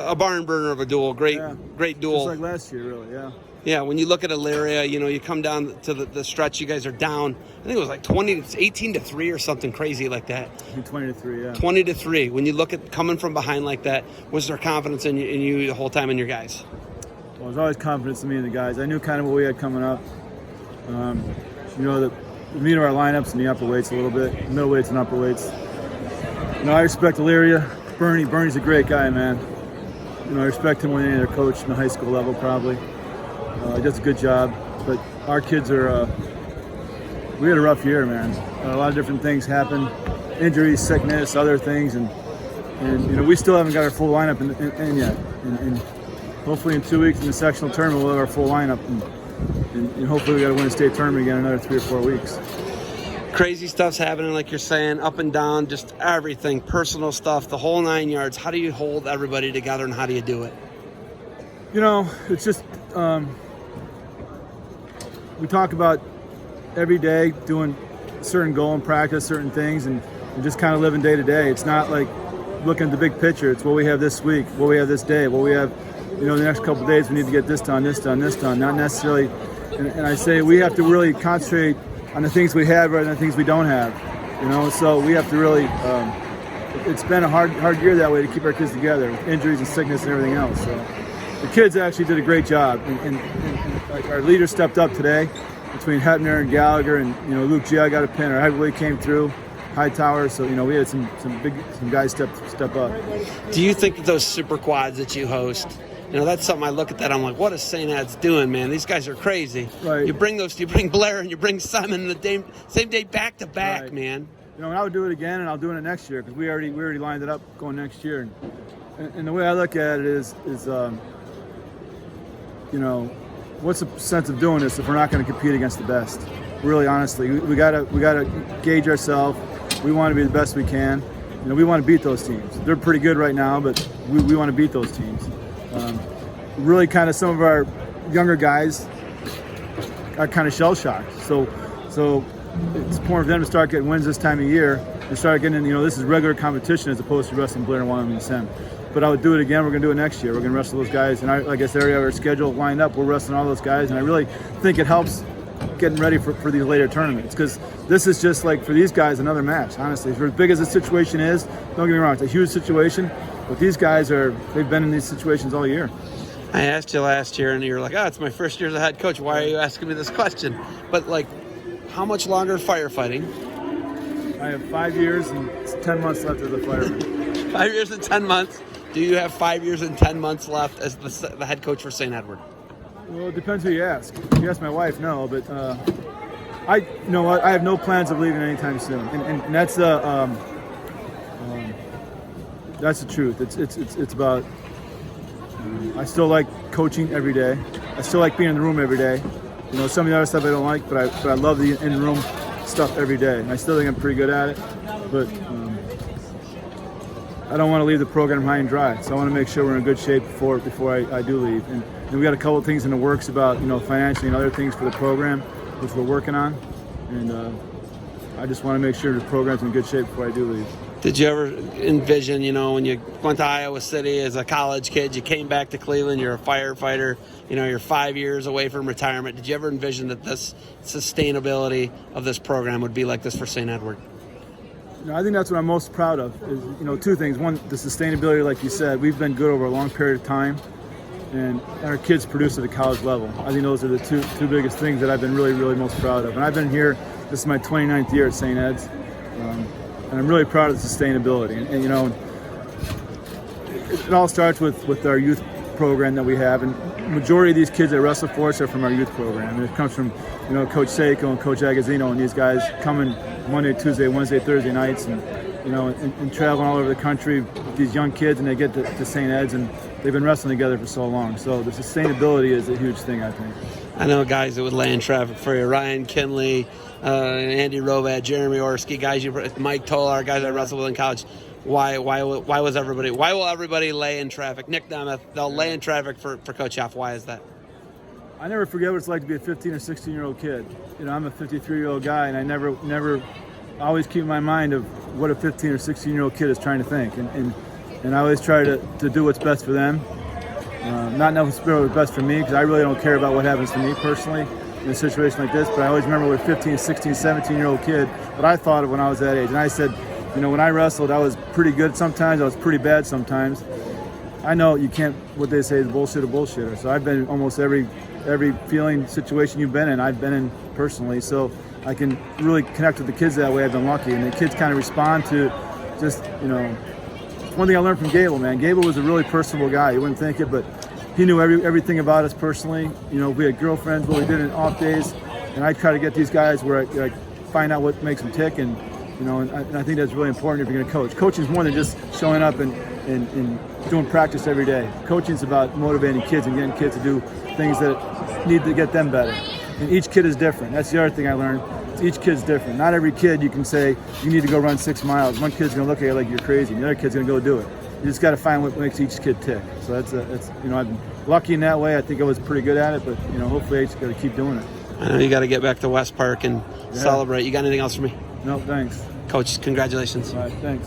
a barn burner of a duel. Great duel. Just like last year, really, yeah. Yeah, when you look at Elyria, you come down to the stretch, you guys are down. I think it was like 18-3 or something crazy like that. 20-3, yeah. 20-3. When you look at coming from behind like that, was there confidence in you the whole time in your guys? Well, there's always confidence in me and the guys. I knew kind of what we had coming up. The meat of our lineups in the upper weights a little bit, middleweights and upper weights. I respect Elyria. Bernie's a great guy, man. I respect him more than any other coach in the high school level, probably. He does a good job, but our kids are. We had a rough year, man. A lot of different things happened, injuries, sickness, other things, and we still haven't got our full lineup in yet. And hopefully in 2 weeks in the sectional tournament we'll have our full lineup, and hopefully we got to win a state tournament again in another 3 or 4 weeks. Crazy stuff's happening, like you're saying, up and down, just everything, personal stuff, the whole 9 yards. How do you hold everybody together, and how do you do it? It's just. We talk about every day doing a certain goal in practice, certain things, and just kind of living day to day. It's not like looking at the big picture. It's what we have this week, what we have this day, what we have, the next couple of days we need to get this done. Not necessarily, and I say we have to really concentrate on the things we have rather than the things we don't have. So we have to really, it's been a hard year that way to keep our kids together with injuries and sickness and everything else. So the kids actually did a great job, and our leaders stepped up today between Heffernan and Gallagher, and Luke G. I got a pin. Our heavyweight came through, Hightower. So we had some guys step up. Do you think that those super quads that you host, that's something I look at that I'm like, what is St. Ed's doing, man? These guys are crazy. Right. You bring Blair and you bring Simon the same day back to back, right. Man. I would do it again, and I'll do it next year because we already lined it up going next year. And the way I look at it is. What's the sense of doing this if we're not going to compete against the best? Really, honestly, we gotta gauge ourselves. We want to be the best we can. We want to beat those teams. They're pretty good right now, but we want to beat those teams. Really, kind of some of our younger guys are kind of shell shocked. So it's important for them to start getting wins this time of year and start getting. This is regular competition as opposed to wrestling Blair and Simon. But I would do it again. We're going to do it next year. We're going to wrestle those guys. And like I said, we have our schedule lined up. We're wrestling all those guys. And I really think it helps getting ready for these later tournaments because this is just like for these guys another match, honestly. For as big as the situation is, don't get me wrong, it's a huge situation. But these guys they've been in these situations all year. I asked you last year and you were like, it's my first year as a head coach. Why are you asking me this question? But how much longer firefighting? I have 5 years and 10 months left as a fireman. 5 years and 10 months. Do you have 5 years and 10 months left as the head coach for St. Edward? Well, it depends who you ask. If you ask my wife, no. But I have no plans of leaving anytime soon, and that's the truth. It's about. I still like coaching every day. I still like being in the room every day. Some of the other stuff I don't like, but I love the in-room stuff every day. And I still think I'm pretty good at it, but. I don't want to leave the program high and dry, so I want to make sure we're in good shape before I do leave. And we got a couple of things in the works about financially and other things for the program, which we're working on. And I just want to make sure the program's in good shape before I do leave. Did you ever envision, when you went to Iowa City as a college kid, you came back to Cleveland, you're a firefighter, you're 5 years away from retirement. Did you ever envision that this sustainability of this program would be like this for St. Edward? I think that's what I'm most proud of is, two things. One, the sustainability, like you said, we've been good over a long period of time, and our kids produce at a college level. I think those are the two biggest things that I've been really, really most proud of. And I've been here, this is my 29th year at St. Ed's, and I'm really proud of the sustainability. And it all starts with our youth program that we have, and the majority of these kids that wrestle for us are from our youth program. And it comes from, Coach Seiko and Coach Agazzino, and these guys coming Monday, Tuesday, Wednesday, Thursday nights, and traveling all over the country with these young kids, and they get to St. Ed's, and they've been wrestling together for so long. So the sustainability is a huge thing, I think. I know guys that would lay in traffic for you. Ryan Kinley, Andy Robat, Jeremy Orski, guys Mike Tolar, guys I wrestled with in college. Why will everybody lay in traffic? Nick Nemeth, they'll lay in traffic for Coach Heff. Why is that? I never forget what it's like to be a 15 or 16-year-old kid. I'm a 53-year-old guy, and I never always keep in my mind of what a 15 or 16-year-old kid is trying to think. And and I always try to do what's best for them. Not necessarily what's best for me, because I really don't care about what happens to me personally in a situation like this, but I always remember with 15, 16, 17-year-old kid what I thought of when I was that age. And I said, you know, when I wrestled, I was pretty good sometimes, I was pretty bad sometimes. I know you can't, what they say is bullshit or bullshitter. So I've been in almost every feeling situation you've been in, I've been in personally. So I can really connect with the kids that way. I've been lucky. And the kids kind of respond to just, you know, one thing I learned from Gable, man. Gable was a really personable guy. You wouldn't think it, but he knew everything about us personally. You know, we had girlfriends, what we did in off days. And I try to get these guys where I find out what makes them tick. And, you know, and I think that's really important if you're going to coach. Coaching is more than just showing up and doing practice every day. Coaching is about motivating kids and getting kids to do things that need to get them better. And each kid is different. That's the other thing I learned. Each kid's different. Not every kid you can say, you need to go run 6 miles. One kid's going to look at you like you're crazy, and the other kid's going to go do it. You just got to find what makes each kid tick. So that's you know, I'm lucky in that way. I think I was pretty good at it, but, you know, hopefully I just got to keep doing it. I know you got to get back to West Park and celebrate. You got anything else for me? No, thanks. Coach, congratulations. All right, thanks.